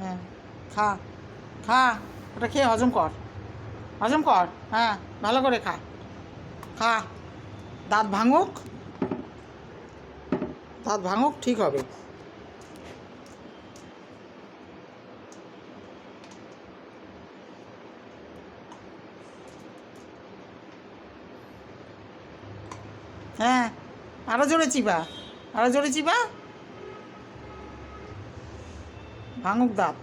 হ্যাঁ, খা খা, ওটা খেয়ে হজম কর, হজম কর। হ্যাঁ, ভালো করে খা, খা। দাঁত ভাঙুক, দাঁত ভাঙুক, ঠিক হবে। হ্যাঁ, আরো জোরে চিবা, আরো জোরে চিবা, ভাঙুক দাঁত।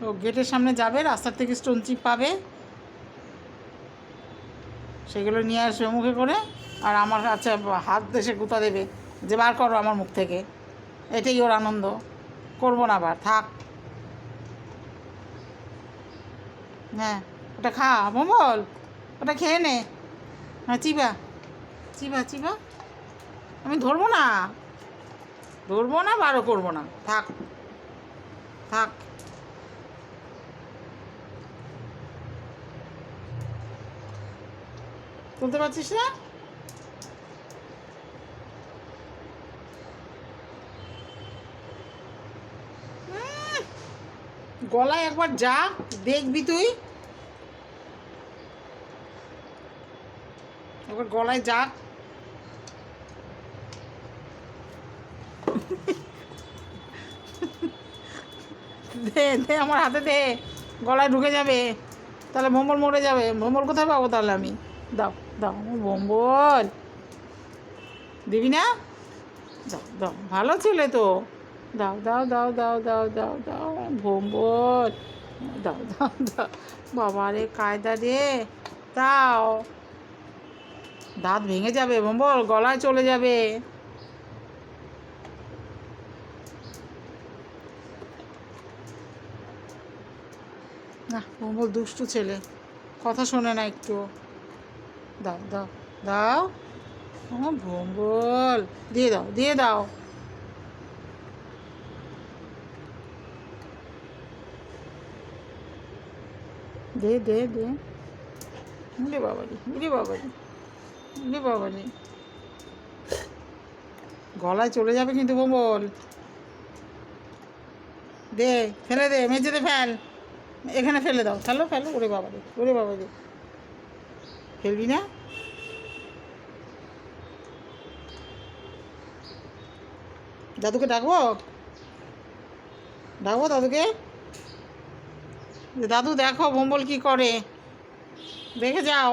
ও গেটের সামনে যাবে, রাস্তার থেকে স্টোন চিপ পাবে, সেগুলো নিয়ে আসবে মুখে করে, আর আমার কাছে হাত দেশে গুঁতা দেবে যে বার করো আমার মুখ থেকে। এটাই ওর আনন্দ। করবো না আবার, থাক। হ্যাঁ, ওটা খা মঙ্গল, ওটা খেয়ে নে। হ্যাঁ, চিবা চিবা চিবা। আমি ধরবো না, ধরবো না, বারো করবো না, থাক থাক। তুলতে পারছিস না? গলায় একবার যা, দেখবি তুই, একবার গলায় যা। দে দে, আমার হাতে দে, গলায় ঢুকে যাবে, তাহলে ভোম্বল মরে যাবে। ভোম্বল কোথায় পাবো তাহলে আমি? দাও দাও আমার ভোম্বল, দিবি না? দাও দাও, ভালো ছেলে তো, দাও দাও দাও দাও দাও দাও দাও ভোম্বল, দাও দাও দাও। বাবা রে কায়দা রে, দাও। দাঁত ভেঙে যাবে ভোম্বল, গলায় চলে যাবে। না, ভোম্বল দুষ্টু ছেলে, কথা শোনে না একটু। দাও দাও দাও, ও ভোম্বল, দিয়ে দাও দিয়ে দাও। দে দে দে। উরে বাবারি, উরে বাবারি, উরে বাবারি, গলায় চলে যাবে কিন্তু ভোম্বল। দে, ফেলে দে, মেঝেতে ফেল, এখানে ফেলে দাও, ফেলো ফেলো। ওরে বাবারি, ওরে বাবারি, ফেলবি না? দাদুকে ডাকবো, ডাকবো দাদুকে, দাদু দেখো ভোম্বল কি করে, দেখে যাও।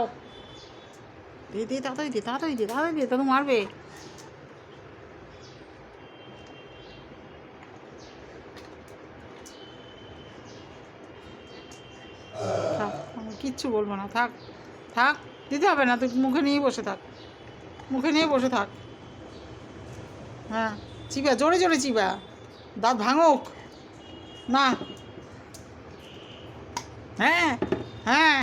দে দে, তাড়াতাড়ি দে, তাড়াতাড়ি দে, তাড়াতাড়ি দে, দাদু মারবে। থাক, আমি কিচ্ছু বলবো না, থাক থাক, দিতে হবে না, তুই মুখে নিয়েই বসে থাক, মুখে নিয়ে বসে থাক। হ্যাঁ, চিবা, জোরে জোরে চিবা, দাঁত ভাঙুক না। হ্যাঁ হ্যাঁ।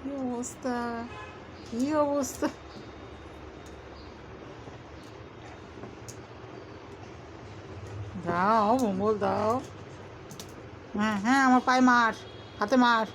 কি অবস্থা, কি অবস্থা। দাও ভোম্বল দাও। হ্যাঁ হ্যাঁ, আমার পায়ে মার, হাতে মার।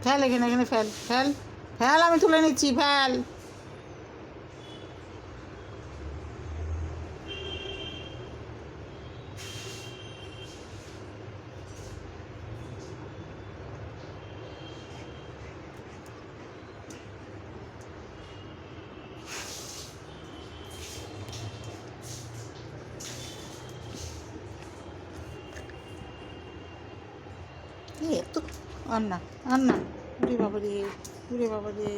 ফেল, এখানে এখানে ফেল ফেল ফেল, আমি তুলে নিচ্ছি, ফেল। এ তো, আর না, আর না। উরে বাবা রে, উরে বাবা রে।